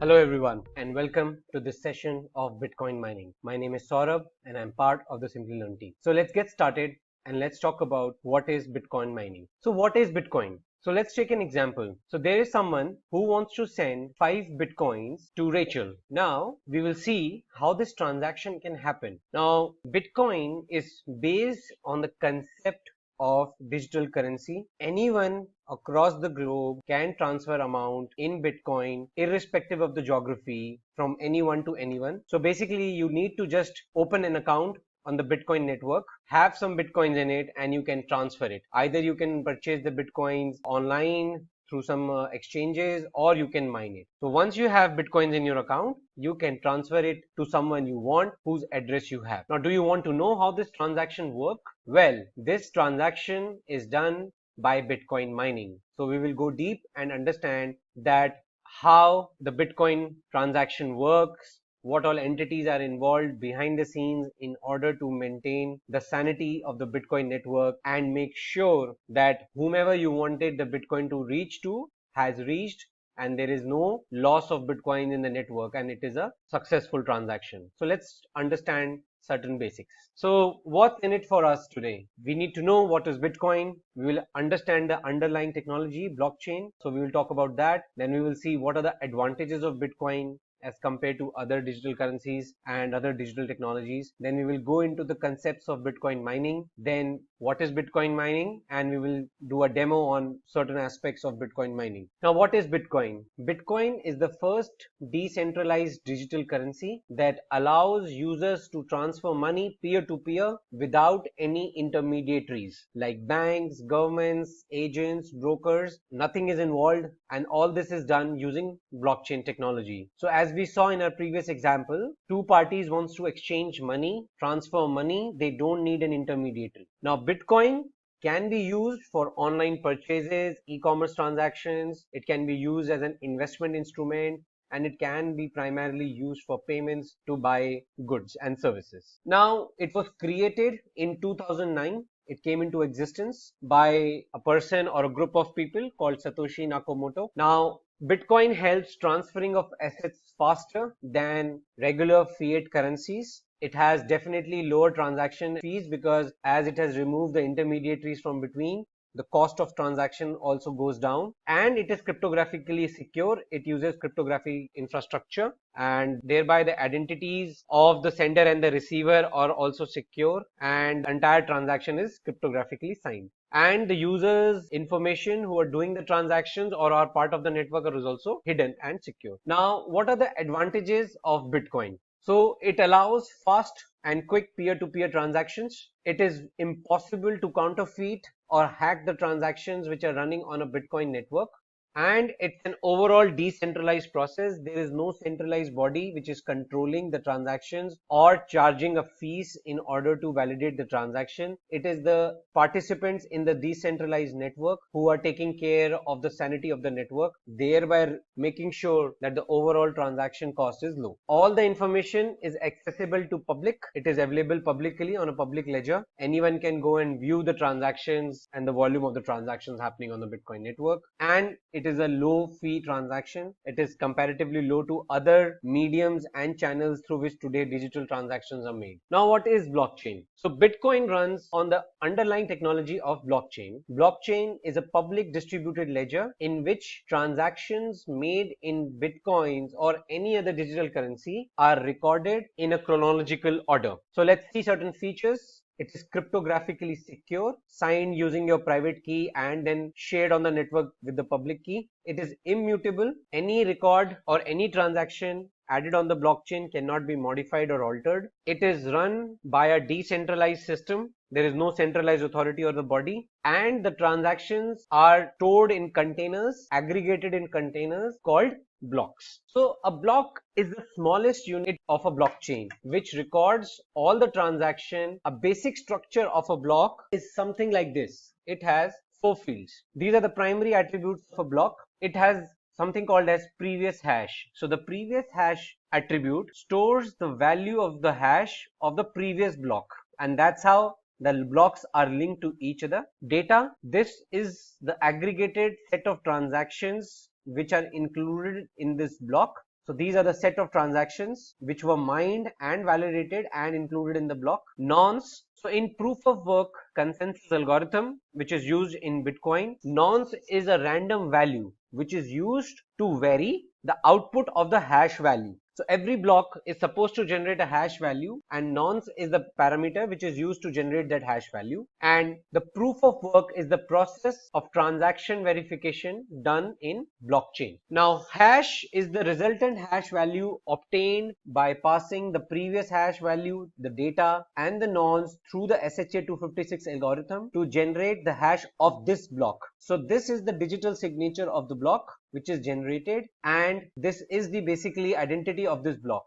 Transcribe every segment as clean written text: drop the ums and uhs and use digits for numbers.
Hello everyone and welcome to this session of Bitcoin mining. My name is Saurabh and I'm part of the Simplilearn team. So let's get started and let's talk about what is Bitcoin mining. So what is Bitcoin? So let's take an example. So there is someone who wants to send 5 Bitcoins to Rachel. Now we will see how this transaction can happen. Now Bitcoin is based on the concept of digital currency. Anyone across the globe can transfer amount in Bitcoin irrespective of the geography from anyone to anyone. So basically you need to just open an account on the Bitcoin network, have some Bitcoins in it, and you can transfer it. Either you can purchase the Bitcoins online through some exchanges, or you can mine it. So once you have Bitcoins in your account, you can transfer it to someone you want whose address you have. Now, do you want to know how this transaction works? Well, this transaction is done by Bitcoin mining. So we will go deep and understand that how the Bitcoin transaction works, what all entities are involved behind the scenes in order to maintain the sanity of the Bitcoin network and make sure that whomever you wanted the Bitcoin to reach to has reached and there is no loss of Bitcoin in the network and it is a successful transaction. So let's understand certain basics. So what's in it for us today? We need to know what is Bitcoin. We will understand the underlying technology, blockchain. So we will talk about that. Then we will see what are the advantages of Bitcoin as compared to other digital currencies and other digital technologies. Then we will go into the concepts of Bitcoin mining. Then what is Bitcoin mining? And we will do a demo on certain aspects of Bitcoin mining. Now, what is Bitcoin? Bitcoin is the first decentralized digital currency that allows users to transfer money peer-to-peer without any intermediaries like banks, governments, agents, brokers. Nothing is involved, and all this is done using blockchain technology. So as we saw in our previous example, two parties wants to exchange money, transfer money, they don't need an intermediary. Now Bitcoin can be used for online purchases, e-commerce transactions, it can be used as an investment instrument, and it can be primarily used for payments to buy goods and services. Now, it was created in 2009. It came into existence by a person or a group of people called Satoshi Nakamoto. Now, Bitcoin helps transferring of assets faster than regular fiat currencies. It has definitely lower transaction fees because as it has removed the intermediaries from between, the cost of transaction also goes down, and it is cryptographically secure. It uses cryptography infrastructure, and thereby the identities of the sender and the receiver are also secure, and the entire transaction is cryptographically signed. And the users information who are doing the transactions or are part of the network is also hidden and secure. Now, what are the advantages of Bitcoin? So it allows fast and quick peer-to-peer transactions. It is impossible to counterfeit or hack the transactions which are running on a Bitcoin network. And it's an overall decentralized process. There is no centralized body which is controlling the transactions or charging a fees in order to validate the transaction. It is the participants in the decentralized network who are taking care of the sanity of the network, thereby making sure that the overall transaction cost is low. All the information is accessible to public. It is available publicly on a public ledger. Anyone can go and view the transactions and the volume of the transactions happening on the Bitcoin network. And it is a low fee transaction. It is comparatively low to other mediums and channels through which today digital transactions are made. Now, what is blockchain? So Bitcoin runs on the underlying technology of blockchain. Blockchain is a public distributed ledger in which transactions made in Bitcoins or any other digital currency are recorded in a chronological order. So let's see certain features. It is cryptographically secure, signed using your private key and then shared on the network with the public key. It is immutable. Any record or any transaction added on the blockchain cannot be modified or altered. It is run by a decentralized system. There is no centralized authority or the body, and the transactions are stored in containers, aggregated in containers called blocks. So a block is the smallest unit of a blockchain which records all the transaction. A basic structure of a block is something like this. It has 4 fields. These are the primary attributes of a block. It has something called as previous hash. So the previous hash attribute stores the value of the hash of the previous block, and that's how the blocks are linked to each other. Data, this is the aggregated set of transactions which are included in this block. So these are the set of transactions which were mined and validated and included in the block. Nonce. So in proof of work consensus algorithm, which is used in Bitcoin, nonce is a random value which is used to vary the output of the hash value. So every block is supposed to generate a hash value, and nonce is the parameter which is used to generate that hash value. And the proof of work is the process of transaction verification done in blockchain. Now hash is the resultant hash value obtained by passing the previous hash value, the data and the nonce through the SHA-256 algorithm to generate the hash of this block. So this is the digital signature of the block which is generated, and this is the basically identity of this block.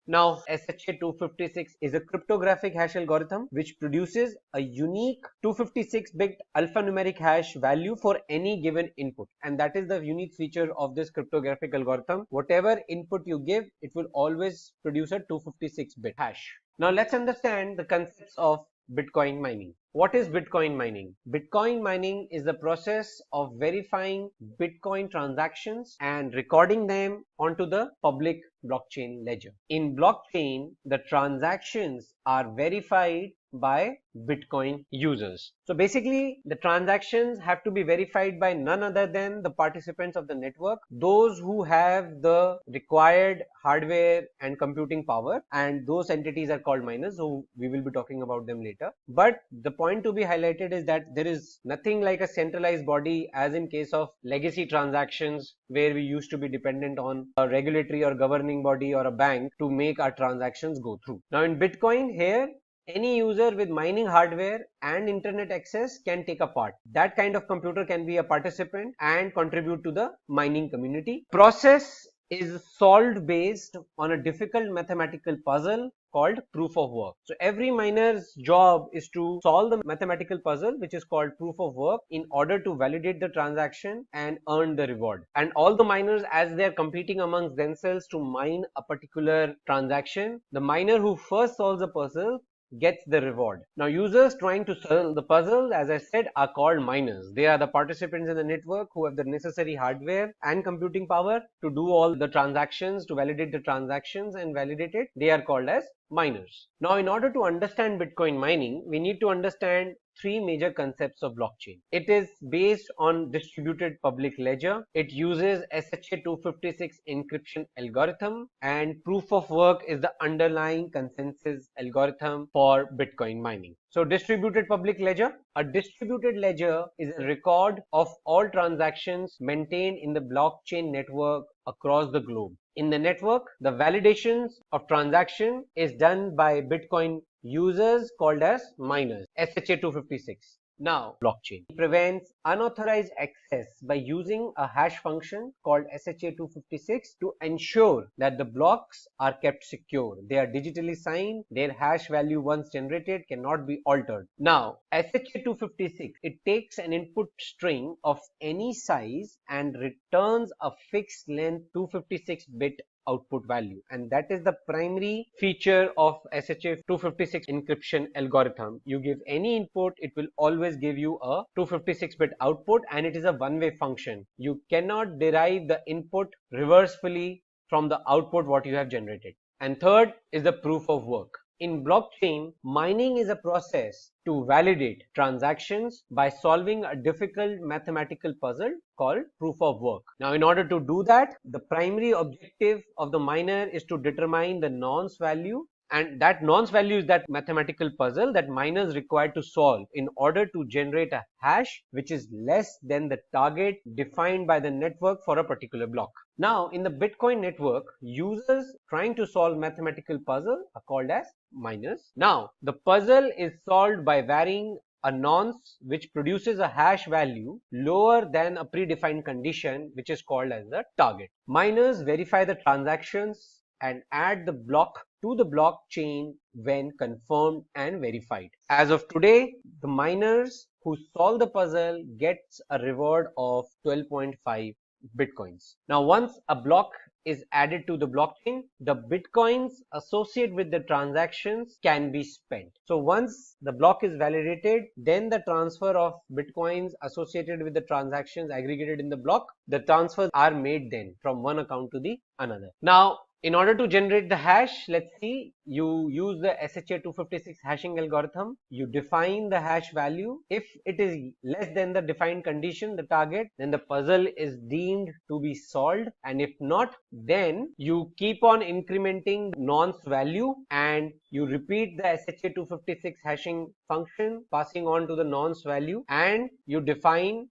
Now SHA-256 is a cryptographic hash algorithm which produces a unique 256-bit alphanumeric hash value for any given input, and that is the unique feature of this cryptographic algorithm. Whatever input you give, it will always produce a 256-bit hash. Now let's understand the concepts of Bitcoin mining. What is Bitcoin mining? Bitcoin mining is the process of verifying Bitcoin transactions and recording them onto the public blockchain ledger. In blockchain, the transactions are verified by Bitcoin users. So basically, the transactions have to be verified by none other than the participants of the network, those who have the required hardware and computing power, and those entities are called miners, so we will be talking about them later. But the point to be highlighted is that there is nothing like a centralized body as in case of legacy transactions where we used to be dependent on a regulatory or governing body or a bank to make our transactions go through. Now in Bitcoin, here any user with mining hardware and internet access can take a part. That kind of computer can be a participant and contribute to the mining community. Process is solved based on a difficult mathematical puzzle called proof of work. So every miner's job is to solve the mathematical puzzle which is called proof of work in order to validate the transaction and earn the reward. And all the miners, as they are competing amongst themselves to mine a particular transaction, the miner who first solves the puzzle gets the reward. Now users trying to solve the puzzle, as I said, are called miners. They are the participants in the network who have the necessary hardware and computing power to do all the transactions, to validate the transactions and validate it. They are called as miners. Now in order to understand Bitcoin mining, we need to understand three major concepts of blockchain. It is based on distributed public ledger. It uses SHA-256 encryption algorithm, and proof of work is the underlying consensus algorithm for Bitcoin mining. So distributed public ledger. A distributed ledger is a record of all transactions maintained in the blockchain network across the globe. In the network, the validations of transaction is done by Bitcoin users called as miners, SHA-256. Now, blockchain prevents unauthorized access by using a hash function called SHA-256 to ensure that the blocks are kept secure. They are digitally signed. Their hash value once generated cannot be altered. Now, SHA-256, it takes an input string of any size and returns a fixed length 256-bit output value, and that is the primary feature of SHA-256 encryption algorithm. You give any input, it will always give you a 256-bit output, and it is a one-way function. You cannot derive the input reversely from the output what you have generated. And third is the proof of work. In blockchain, mining is a process to validate transactions by solving a difficult mathematical puzzle called proof of work. Now, in order to do that, the primary objective of the miner is to determine the nonce value, and that nonce value is that mathematical puzzle that miners require to solve in order to generate a hash which is less than the target defined by the network for a particular block. Now, in the Bitcoin network, users trying to solve mathematical puzzle are called as miners. Now, the puzzle is solved by varying a nonce which produces a hash value lower than a predefined condition which is called as the target. Miners verify the transactions and add the block to the blockchain when confirmed and verified. As of today, the miners who solve the puzzle gets a reward of 12.5 bitcoins. Now, once a block is added to the blockchain, the bitcoins associated with the transactions can be spent. So once the block is validated, then the transfer of bitcoins associated with the transactions aggregated in the block, the transfers are made then from one account to the another. Now, in order to generate the hash, let's see, you use the SHA-256 hashing algorithm. You define the hash value. If it is less than the defined condition, the target, then the puzzle is deemed to be solved. And if not, then you keep on incrementing nonce value and you repeat the SHA-256 hashing function, passing on to the nonce value, and you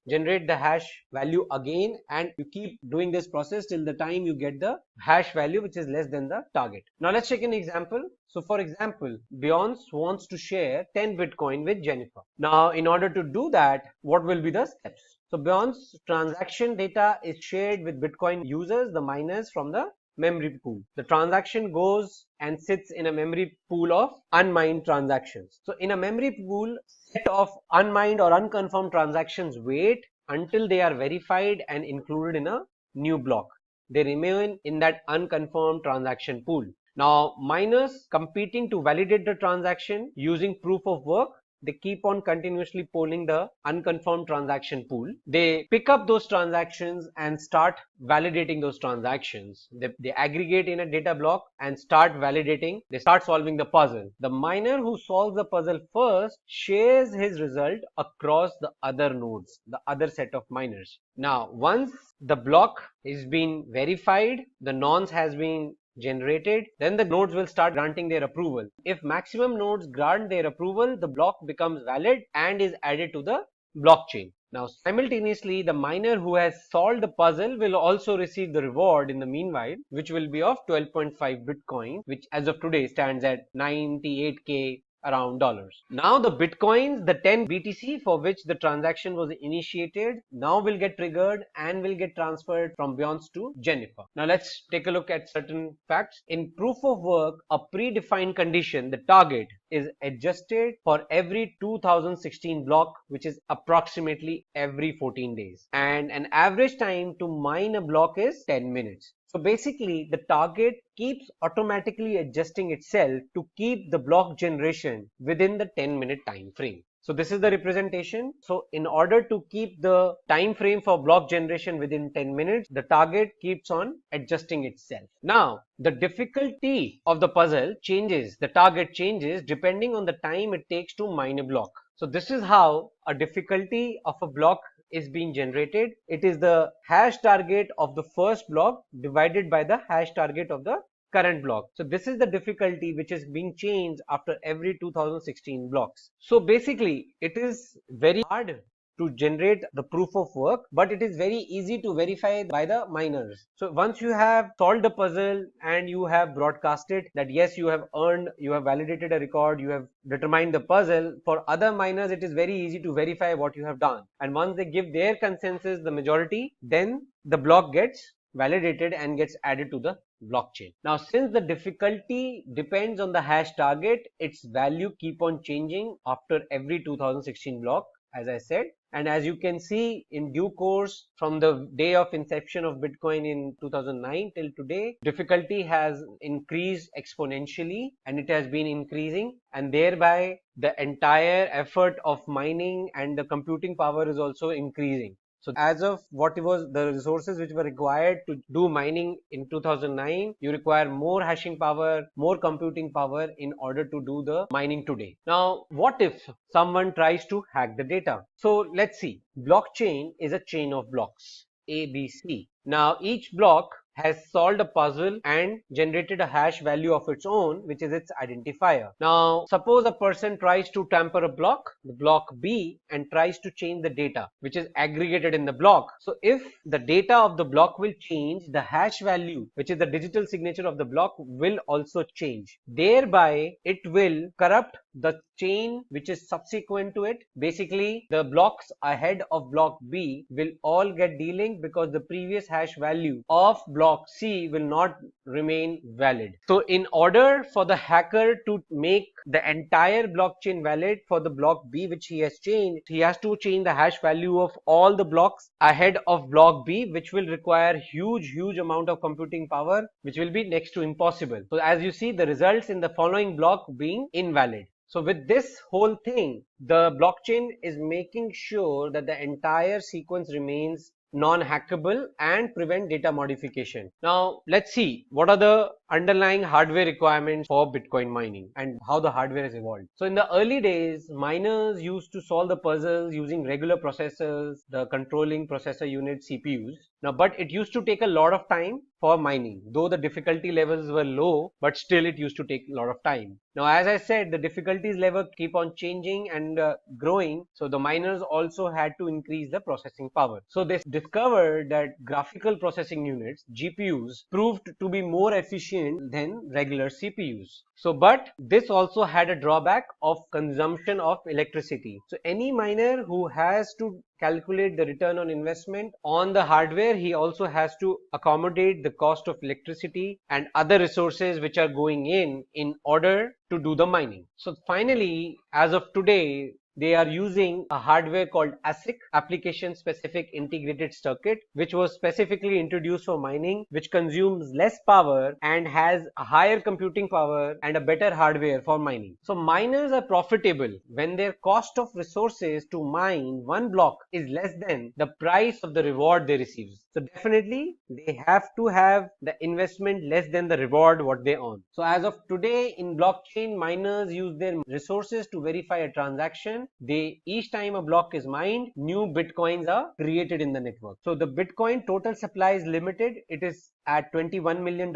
generate the hash value again, and you keep doing this process till the time you get the hash value which is less than the target. Now let's take an example. So for example, Beyonce wants to share 10 Bitcoin with Jennifer. Now in order to do that, what will be the steps? So Beyonce's transaction data is shared with Bitcoin users, the miners, from the memory pool. The transaction goes and sits in a memory pool of unmined transactions. So in a memory pool, set of unmined or unconfirmed transactions wait until they are verified and included in a new block. They remain in that unconfirmed transaction pool. Now miners competing to validate the transaction using proof of work, they keep on continuously polling the unconfirmed transaction pool. They pick up those transactions and start validating those transactions. They aggregate in a data block and start validating. They start solving the puzzle. The miner who solves the puzzle first shares his result across the other nodes, the other set of miners. Now, once the block is being verified, the nonce has been generated, then the nodes will start granting their approval. If maximum nodes grant their approval, the block becomes valid and is added to the blockchain. Now simultaneously, the miner who has solved the puzzle will also receive the reward in the meanwhile, which will be of 12.5 Bitcoin, which as of today stands at 98k around dollars. Now the Bitcoins, the 10 BTC for which the transaction was initiated, now will get triggered and will get transferred from Beyonce to Jennifer. Now let's take a look at certain facts. In proof of work, a predefined condition, the target, is adjusted for every 2016 block, which is approximately every 14 days. And an average time to mine a block is 10 minutes. So basically, the target keeps automatically adjusting itself to keep the block generation within the 10-minute time frame. So this is the representation. So in order to keep the time frame for block generation within 10 minutes, the target keeps on adjusting itself. Now, the difficulty of the puzzle changes, the target changes depending on the time it takes to mine a block. So this is how a difficulty of a block is being generated. It is the hash target of the first block divided by the hash target of the current block. So this is the difficulty which is being changed after every 2016 blocks. So basically it is very hard to generate the proof of work, but it is very easy to verify by the miners. So once you have solved the puzzle and you have broadcasted that yes, you have earned, you have validated a record, you have determined the puzzle, for other miners it is very easy to verify what you have done. And once they give their consensus, the majority, then the block gets validated and gets added to the blockchain. Now since the difficulty depends on the hash target, its value keep on changing after every 2016 block, as I said. And as you can see, in due course, from the day of inception of Bitcoin in 2009 till today, difficulty has increased exponentially and it has been increasing, and thereby the entire effort of mining and the computing power is also increasing. So as of what was the resources which were required to do mining in 2009, you require more hashing power, more computing power in order to do the mining today. Now, what if someone tries to hack the data? So let's see. Blockchain is a chain of blocks, ABC. Now each block has solved a puzzle and generated a hash value of its own, which is its identifier. Now, suppose a person tries to tamper a block, the block B, and tries to change the data, which is aggregated in the block. So if the data of the block will change, the hash value, which is the digital signature of the block, will also change. Thereby, it will corrupt the chain which is subsequent to it. Basically, the blocks ahead of block B will all get delinked because the previous hash value of block C will not remain valid. So in order for the hacker to make the entire blockchain valid for the block B which he has changed, he has to change the hash value of all the blocks ahead of block B, which will require huge amount of computing power, which will be next to impossible. So as you see, the results in the following block being invalid. So with this whole thing, the blockchain is making sure that the entire sequence remains non-hackable and prevent data modification. Now let's see what are the underlying hardware requirements for Bitcoin mining and how the hardware has evolved. So in the early days, miners used to solve the puzzles using regular processors, the controlling processor unit CPUs. Now, but it used to take a lot of time for mining, though the difficulty levels were low, but still it used to take a lot of time. Now, as I said, the difficulties level keep on changing and growing. So the miners also had to increase the processing power. So they discovered that graphical processing units, GPUs, proved to be more efficient than regular CPUs. So, but this also had a drawback of consumption of electricity. So any miner who has to calculate the return on investment on the hardware, he also has to accommodate the cost of electricity and other resources which are going in order to do the mining. So finally, as of today, they are using a hardware called ASIC, Application Specific Integrated Circuit, which was specifically introduced for mining, which consumes less power and has a higher computing power and a better hardware for mining. So miners are profitable when their cost of resources to mine one block is less than the price of the reward they receive. So definitely they have to have the investment less than the reward what they earn. So as of today in blockchain, miners use their resources to verify a transaction. They each time a block is mined, new bitcoins are created in the network. So the Bitcoin total supply is limited. It is at $21 million.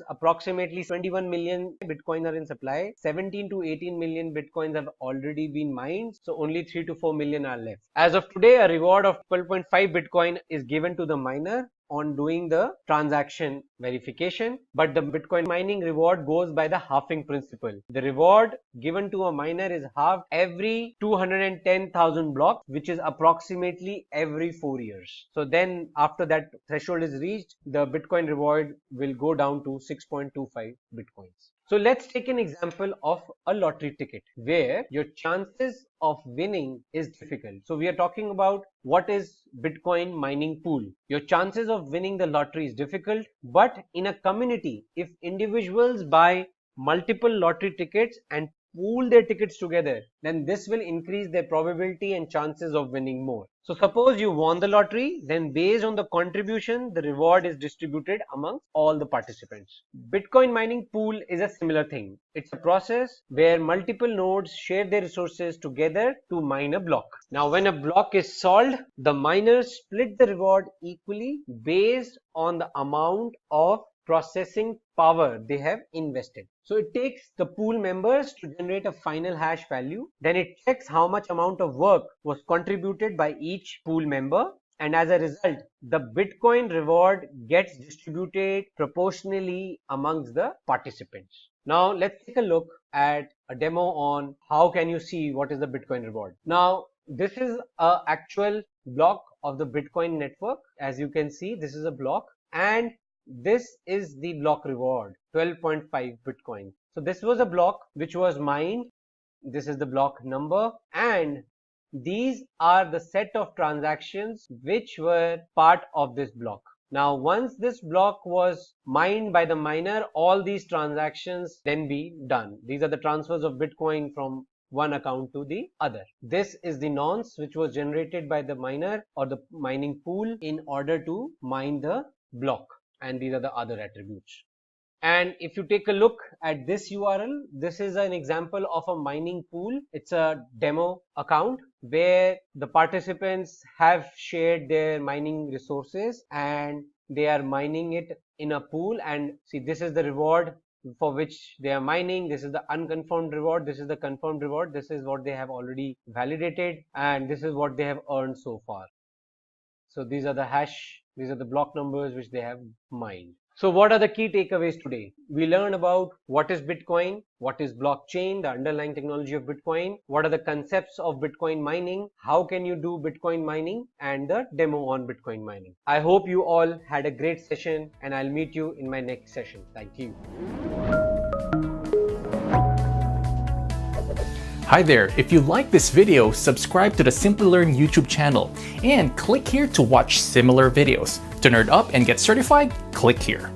Approximately 21 million Bitcoin are in supply. 17 to 18 million Bitcoins have already been mined. So only 3 to 4 million are left. As of today, a reward of 12.5 Bitcoin is given to the miner on doing the transaction verification, but the Bitcoin mining reward goes by the halving principle. The reward given to a miner is halved every 210,000 blocks, which is approximately every 4 years. So then after that threshold is reached, the Bitcoin reward will go down to 6.25 Bitcoins. So let's take an example of a lottery ticket where your chances of winning is difficult. So we are talking about what is Bitcoin mining pool. Your chances of winning the lottery is difficult, but in a community, if individuals buy multiple lottery tickets and pool their tickets together, then this will increase their probability and chances of winning more. So suppose you won the lottery, then based on the contribution, the reward is distributed among all the participants. Bitcoin mining pool is a similar thing. It's a process where multiple nodes share their resources together to mine a block. Now when a block is solved, the miners split the reward equally based on the amount of processing power they have invested. So it takes the pool members to generate a final hash value. Then it checks how much amount of work was contributed by each pool member. And as a result, the Bitcoin reward gets distributed proportionally amongst the participants. Now let's take a look at a demo on how can you see what is the Bitcoin reward. Now this is an actual block of the Bitcoin network. As you can see, this is a block and this is the block reward, 12.5 Bitcoin. So this was a block which was mined. This is the block number and these are the set of transactions which were part of this block. Now once this block was mined by the miner, all these transactions then be done. These are the transfers of Bitcoin from one account to the other. This is the nonce which was generated by the miner or the mining pool in order to mine the block. And these are the other attributes. And if you take a look at this URL, this is an example of a mining pool. It's a demo account where the participants have shared their mining resources and they are mining it in a pool. And see, this is the reward for which they are mining. This is the unconfirmed reward. This is the confirmed reward. This is what they have already validated and this is what they have earned so far. So these are the hash. These are the block numbers which they have mined. So what are the key takeaways today? We learned about what is Bitcoin, what is blockchain, the underlying technology of Bitcoin, what are the concepts of Bitcoin mining, how can you do Bitcoin mining, and the demo on Bitcoin mining. I hope you all had a great session and I'll meet you in my next session. Thank you. Hi there, if you like this video, subscribe to the Simplilearn YouTube channel and click here to watch similar videos. To nerd up and get certified, click here.